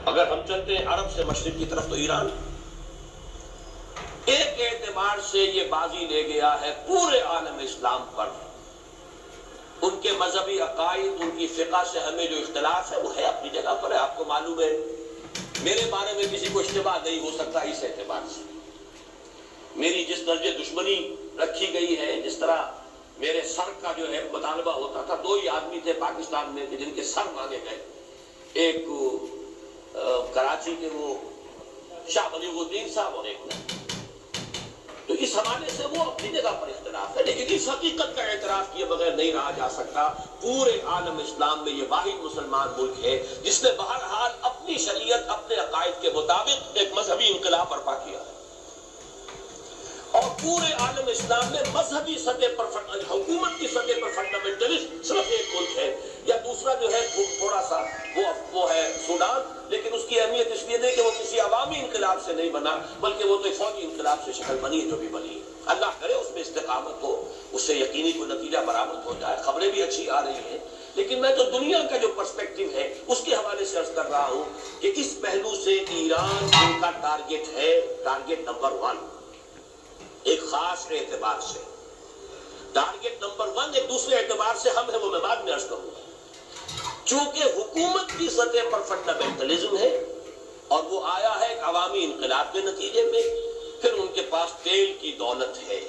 اگر ہم چلتے ہیں عرب سے مشرق کی طرف تو ایران ایک اعتبار سے یہ بازی لے گیا ہے پورے عالم اسلام پر. ان کے مذہبی عقائد، ان کی فقہ سے ہمیں جو اختلاف ہے وہ ہے اپنی جگہ پر ہے. آپ کو معلوم ہے میرے بارے میں کسی کو اشتباہ نہیں ہو سکتا اس اعتبار سے. میری جس درجے دشمنی رکھی گئی ہے، جس طرح میرے سر کا جو ہے مطالبہ ہوتا تھا، 2 ہی آدمی تھے پاکستان میں جن کے سر مانگے گئے. ایک کراچی کے وہ شاہ ولی الدین صاحب اور ایک نہیں. تو اس حوالے سے وہ اپنی جگہ پر اختلاف ہے، لیکن اس حقیقت کا اعتراف کیے بغیر نہیں رہا جا سکتا. پورے عالم اسلام میں یہ واحد مسلمان ملک ہے جس نے بہرحال اپنی شریعت، اپنے عقائد کے مطابق ایک مذہبی انقلاب برپا کیا ہے. اور پورے عالم اسلام میں مذہبی سطح پر حکومت کی سطح پر فنڈامنٹلسٹ صرف ایک ملک ہے، یا دوسرا جو ہے تھوڑا سا وہ ہے سوڈان. لیکن اس کی اہمیت اس لیے نہیں کہ وہ کسی عوامی انقلاب سے نہیں بنا، بلکہ وہ تو ایک فوجی انقلاب سے شکل بنی ہے جو بھی بنی ہے. اللہ کرے اس میں استقامت ہو، اس سے یقینی کوئی نتیجہ برآمد ہو جائے. خبریں بھی اچھی آ رہی ہیں، لیکن میں تو دنیا کا جو پرسپیکٹو ہے اس کے حوالے سے عرض کر رہا ہوں کہ اس پہلو سے ایران ان کا ٹارگٹ ہے، ٹارگٹ نمبر 1 ایک خاص اعتبار سے. ٹارگٹ نمبر 1 ایک دوسرے اعتبار سے ہم ہیں، وہ میں بعد میں عرض کروں گا. چونکہ حکومت کی سطح پر فنڈامنٹلزم ہے اور وہ آیا ہے ایک عوامی انقلاب کے نتیجے میں، پھر ان کے پاس تیل کی دولت ہے.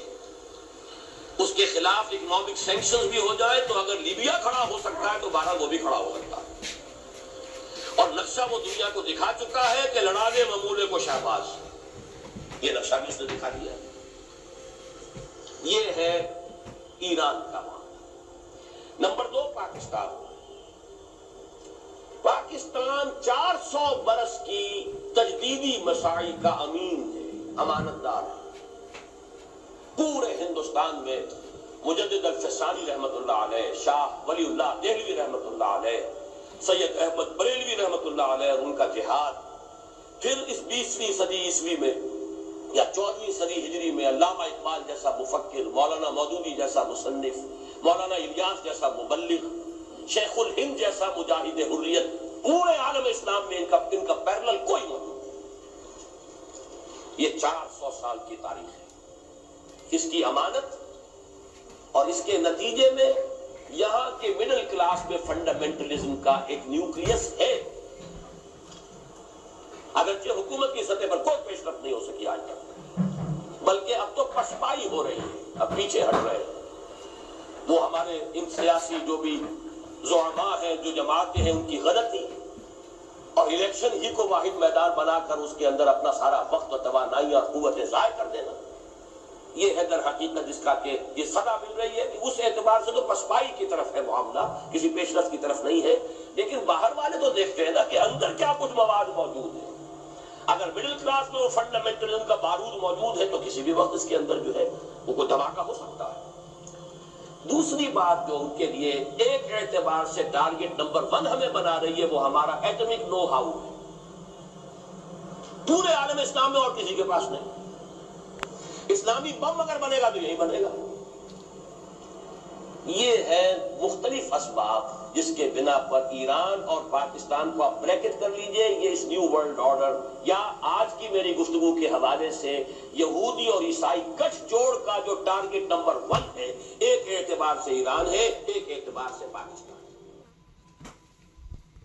اس کے خلاف اکنامک سینکشنز بھی ہو جائے تو اگر لیبیا کھڑا ہو سکتا ہے تو بہرحال وہ بھی کھڑا ہو سکتا ہے. اور نقشہ وہ دنیا کو دکھا چکا ہے کہ لڑا دے ممولے کو شہباز. یہ نقشہ بھی اس نے دکھا دیا. یہ ہے ایران کا معاملہ. نمبر 2 پاکستان. پاکستان 400 برس کی تجدیدی مساعی کا امین ہے، امانت دار ہے. پورے ہندوستان میں مجدد الفسانی رحمت اللہ علیہ، شاہ ولی اللہ دہلوی رحمت اللہ علیہ، سید احمد بریلوی رحمت اللہ علیہ اور ان کا جہاد. پھر اس 20ویں صدی عیسوی میں یا 14ویں صدی ہجری میں علامہ اقبال جیسا مفکر، مولانا مودودی جیسا مصنف، مولانا الیاس جیسا مبلغ، شیخ الہند جیسا مجاہد حریت. پورے عالم اسلام میں ان کا پیرلل کوئی موجود نہیں. یہ 400 سال کی تاریخ ہے اس کی امانت، اور اس کے نتیجے میں یہاں کے مڈل کلاس میں فنڈامنٹلزم کا ایک نیوکلیس ہے. اگرچہ حکومت کی سطح پر کوئی پیش رفت نہیں ہو سکی آج تک، بلکہ اب تو پشپائی ہو رہی ہے، اب پیچھے ہٹ رہے ہیں. وہ ہمارے ان سیاسی جو بھی زعماء ہیں، جو جماعتیں ہیں، ان کی غلطی اور الیکشن ہی کو واحد میدان بنا کر اس کے اندر اپنا سارا وقت و توانائیاں قوتیں ضائع کر دینا، یہ ہے در حقیقت جس کا کہ یہ سزا مل رہی ہے. اس اعتبار سے تو پسپائی کی طرف ہے معاملہ، کسی پیش رفت کی طرف نہیں ہے. لیکن باہر والے تو دیکھتے ہیں نا کہ اندر کیا کچھ مواد موجود ہے. اگر مڈل کلاس میں وہ فنڈامنٹلزم کا بارود موجود ہے تو کسی بھی وقت اس کے اندر جو ہے وہ کوئی دھماکہ ہو سکتا ہے. دوسری بات جو ان کے لیے ایک اعتبار سے ٹارگٹ نمبر 1 ہمیں بنا رہی ہے وہ ہمارا ایٹمک نو ہاؤ ہے. پورے عالم اسلام میں اور کسی کے پاس نہیں. اسلامی بم اگر بنے گا تو یہی بنے گا. یہ ہے مختلف اسباب جس کے بنا پر ایران اور پاکستان کو آپ بریکٹ کر لیجئے. یہ اس نیو ورلڈ آرڈر یا آج کی میری گفتگو کے حوالے سے یہودی اور عیسائی گٹھ جوڑ کا جو ٹارگٹ نمبر 1 ہے، ایک اعتبار سے ایران ہے، ایک اعتبار سے پاکستان.